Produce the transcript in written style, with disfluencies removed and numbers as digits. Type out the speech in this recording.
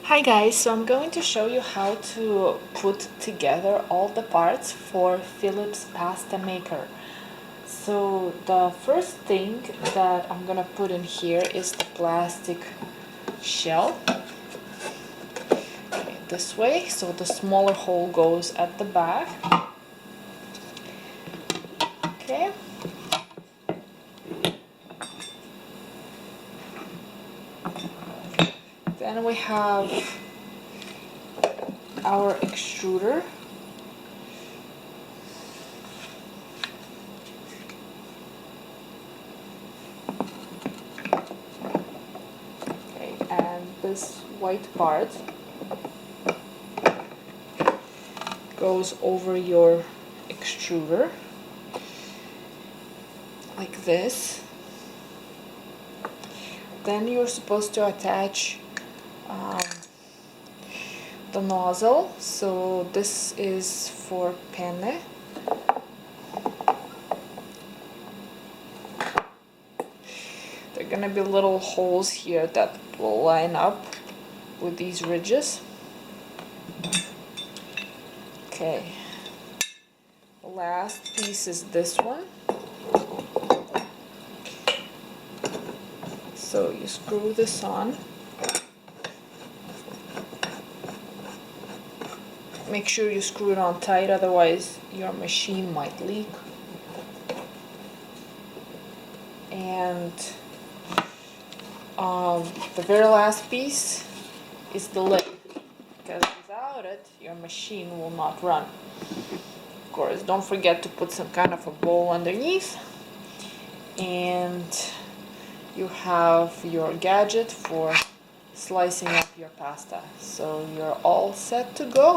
Hi guys, so I'm going to show you how to put together all the parts for Philips pasta maker. So the first thing that I'm gonna put in here is the plastic shell. Okay, this way, so the smaller hole goes at the back. Okay. Then we have our extruder. Okay, and this white part goes over your extruder like this. Then you're supposed to attach the nozzle. So this is for penne. There are gonna be little holes here that will line up with these ridges. Okay, the last piece is this one. So you screw this on. Make sure you screw it on tight, otherwise your machine might leak. And the very last piece is the lid, because without it your machine will not run. Of course, don't forget to put some kind of a bowl underneath, and you have your gadget for slicing up your pasta. So you're all set to go.